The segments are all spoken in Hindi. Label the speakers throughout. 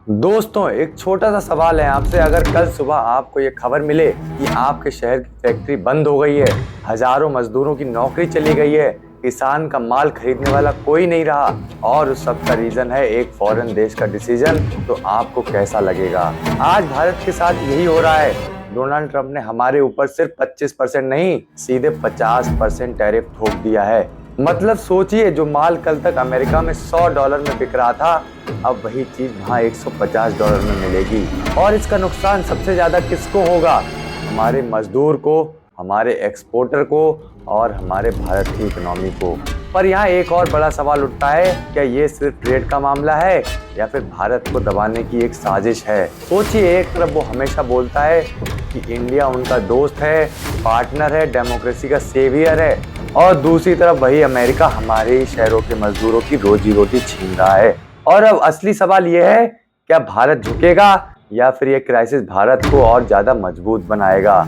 Speaker 1: दोस्तों, एक छोटा सा सवाल है आपसे। अगर कल सुबह आपको ये खबर मिले कि आपके शहर की फैक्ट्री बंद हो गई है, हजारों मजदूरों की नौकरी चली गई है, किसान का माल खरीदने वाला कोई नहीं रहा और उस सब का रीजन है एक फॉरेन देश का डिसीजन, तो आपको कैसा लगेगा? आज भारत के साथ यही हो रहा है। डोनाल्ड ट्रंप ने हमारे ऊपर सिर्फ 25% नहीं, सीधे 50% टैरिफ थोप दिया है। मतलब सोचिए, जो माल कल तक अमेरिका में $100 में बिक रहा था, अब वही चीज वहाँ $150 में मिलेगी। और इसका नुकसान सबसे ज्यादा किसको होगा? हमारे मजदूर को, हमारे एक्सपोर्टर को और हमारे भारत की इकोनॉमी को। पर यहाँ एक और बड़ा सवाल उठता है, क्या ये सिर्फ ट्रेड का मामला है या फिर भारत को दबाने की एक साजिश है? सोचिए, एक तरफ वो हमेशा बोलता है कि इंडिया उनका दोस्त है, पार्टनर है, डेमोक्रेसी का सेवियर है, और दूसरी तरफ वही अमेरिका हमारे ही शहरों के मजदूरों की रोजी रोटी छीन रहा है। और अब असली सवाल यह है, क्या भारत झुकेगा या फिर यह क्राइसिस भारत को और ज्यादा मजबूत बनाएगा?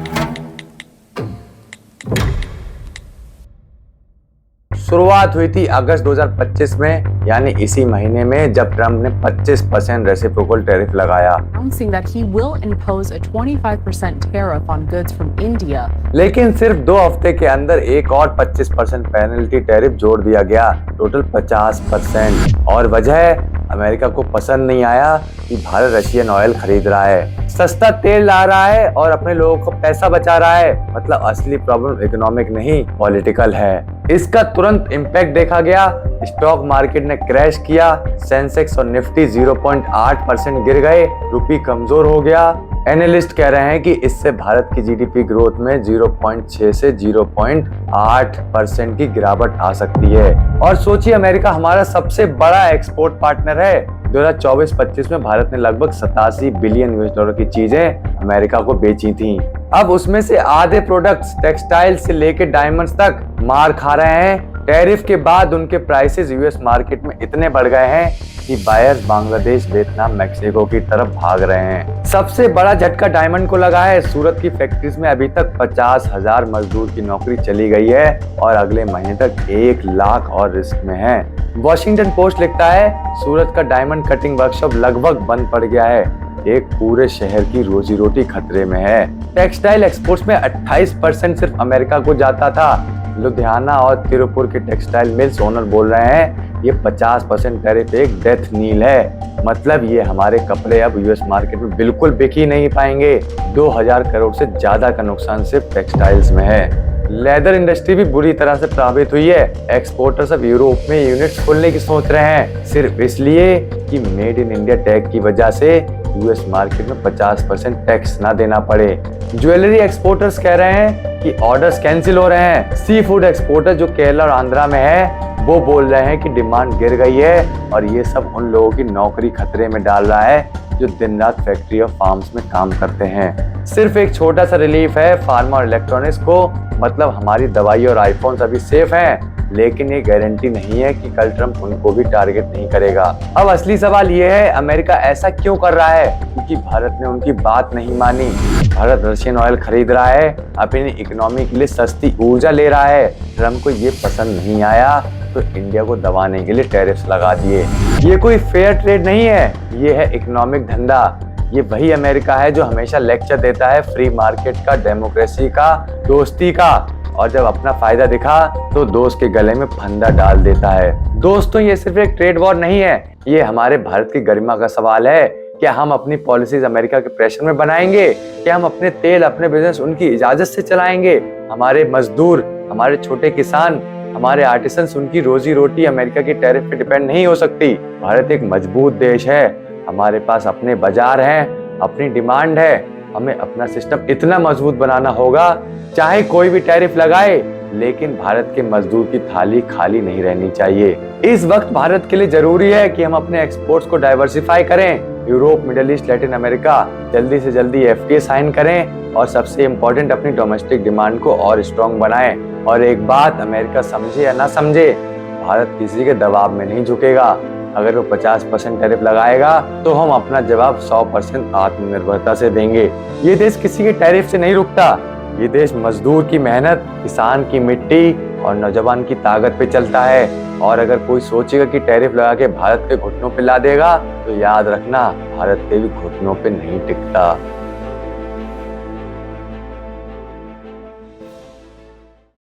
Speaker 1: शुरुआत हुई थी अगस्त 2025 में, यानी इसी महीने में, जब ट्रंप ने 25% रेसिप्रोकल टैरिफ लगाया।
Speaker 2: Announcing that he will impose a 25% tariff on goods from India.
Speaker 1: लेकिन सिर्फ 2 हफ्ते के अंदर एक और 25% पेनल्टी टैरिफ जोड़ दिया गया, टोटल 50%। और वजह, अमेरिका को पसंद नहीं आया कि भारत रशियन ऑयल खरीद रहा है, सस्ता तेल ला रहा है और अपने लोगों को पैसा बचा रहा है। मतलब असली प्रॉब्लम इकोनॉमिक नहीं, पॉलिटिकल है। इसका तुरंत इम्पैक्ट देखा गया। स्टॉक मार्केट ने क्रैश किया, सेंसेक्स और निफ्टी 0.8% गिर गए, रुपये कमजोर हो गया। एनालिस्ट कह रहे हैं कि इससे भारत की जीडीपी ग्रोथ में 0.6 से 0.8% की गिरावट आ सकती है। और सोचिए, अमेरिका हमारा सबसे बड़ा एक्सपोर्ट पार्टनर है। 2024-25 में भारत ने लगभग $87 बिलियन की चीजें अमेरिका को बेची थी। अब उसमें से आधे प्रोडक्ट्स, टेक्सटाइल से लेकर डायमंड्स तक, मार खा रहे हैं। टैरिफ के बाद उनके प्राइसेस यूएस मार्केट में इतने बढ़ गए हैं कि बायर्स बांग्लादेश, वियतनाम, मैक्सिको की तरफ भाग रहे हैं। सबसे बड़ा झटका डायमंड को लगा है। सूरत की फैक्ट्रीज में अभी तक 50,000 मजदूर की नौकरी चली गई है और अगले महीने तक 1 लाख और रिस्क में है। वॉशिंगटन पोस्ट लिखता है, सूरत का डायमंड कटिंग वर्कशॉप लगभग बंद पड़ गया है। एक पूरे शहर की रोजी रोटी खतरे में है। टेक्सटाइल एक्सपोर्ट्स में 28% सिर्फ अमेरिका को जाता था। लुधियाना और तिरुपुर के टेक्सटाइल मिल्स ओनर बोल रहे हैं, ये 50% टैरिफ एक डेथ नील है। मतलब ये हमारे कपड़े अब यूएस मार्केट में बिल्कुल बिक ही नहीं पाएंगे। 2000 करोड़ से ज्यादा का नुकसान सिर्फ टेक्सटाइल्स में है। लेदर इंडस्ट्री भी बुरी तरह से प्रभावित हुई है। एक्सपोर्टर्स अब यूरोप में यूनिट्स खोलने की सोच रहे हैं, सिर्फ इसलिए कि मेड इन इंडिया टैग की वजह से यूएस मार्केट में 50% टैक्स ना देना पड़े। ज्वेलरी एक्सपोर्टर्स कह रहे हैं कि ऑर्डर्स कैंसिल हो रहे हैं। सी फूड एक्सपोर्टर जो केरला और आंध्रा में है, वो बोल रहे हैं कि डिमांड गिर गई है और ये सब उन लोगों की नौकरी खतरे में डाल रहा है जो दिन रात फैक्ट्री और फार्म्स में काम करते हैं। सिर्फ एक छोटा सा रिलीफ है फार्मा और इलेक्ट्रॉनिक्स को, मतलब हमारी दवाई और आईफोन अभी सेफ हैं, लेकिन ये गारंटी नहीं है कि कल ट्रंप उनको भी टारगेट नहीं करेगा। अब असली सवाल ये है, अमेरिका ऐसा क्यों कर रहा है? क्योंकि भारत ने उनकी बात नहीं मानी। भारत रशियन ऑयल खरीद रहा है, अपनी इकोनॉमी के लिए सस्ती ऊर्जा ले रहा है। ट्रंप को ये पसंद नहीं आया तो इंडिया को दबाने के लिए टैरिफ्स लगा दिए। ये कोई फेयर ट्रेड नहीं है, ये है इकोनॉमिक धंधा। ये वही अमेरिका है जो हमेशा लेक्चर देता है फ्री मार्केट का, डेमोक्रेसी का, दोस्ती का, और जब अपना फायदा दिखा तो दोस्त के गले में फंदा डाल देता है। दोस्तों, ये सिर्फ एक ट्रेड वॉर नहीं है, ये हमारे भारत की गरिमा का सवाल है। क्या हम अपनी पॉलिसीज अमेरिका के प्रेशर में बनाएंगे? क्या हम अपने तेल, अपने बिजनेस उनकी इजाजत से चलाएंगे? हमारे मजदूर, हमारे छोटे किसान, हमारे आर्टिसंस, उनकी रोजी रोटी अमेरिका की टैरिफ पे डिपेंड नहीं हो सकती। भारत एक मजबूत देश है, हमारे पास अपने बाजार हैं, अपनी डिमांड है। हमें अपना सिस्टम इतना मजबूत बनाना होगा, चाहे कोई भी टैरिफ लगाए, लेकिन भारत के मजदूर की थाली खाली नहीं रहनी चाहिए। इस वक्त भारत के लिए जरूरी है कि हम अपने एक्सपोर्ट्स को डाइवर्सिफाई करें। Europe, middle east, Latin America जल्दी से जल्दी एफटीए साइन करें और सबसे इम्पोर्टेंट अपनी डोमेस्टिक डिमांड को और स्ट्रॉन्ग बनाएं। और एक बात, अमेरिका समझे या ना समझे, भारत किसी के दबाव में नहीं झुकेगा। अगर वो 50% टैरिफ लगाएगा तो हम अपना जवाब 100% आत्मनिर्भरता से देंगे। ये देश किसी के टैरिफ से नहीं रुकता, ये देश मजदूर की मेहनत, किसान की मिट्टी और नौजवान की ताकत पे चलता है। और अगर कोई सोचेगा कि टैरिफ लगा के भारत के घुटनों पे ला देगा, तो याद रखना, भारत के भी घुटनों पे नहीं टिकता।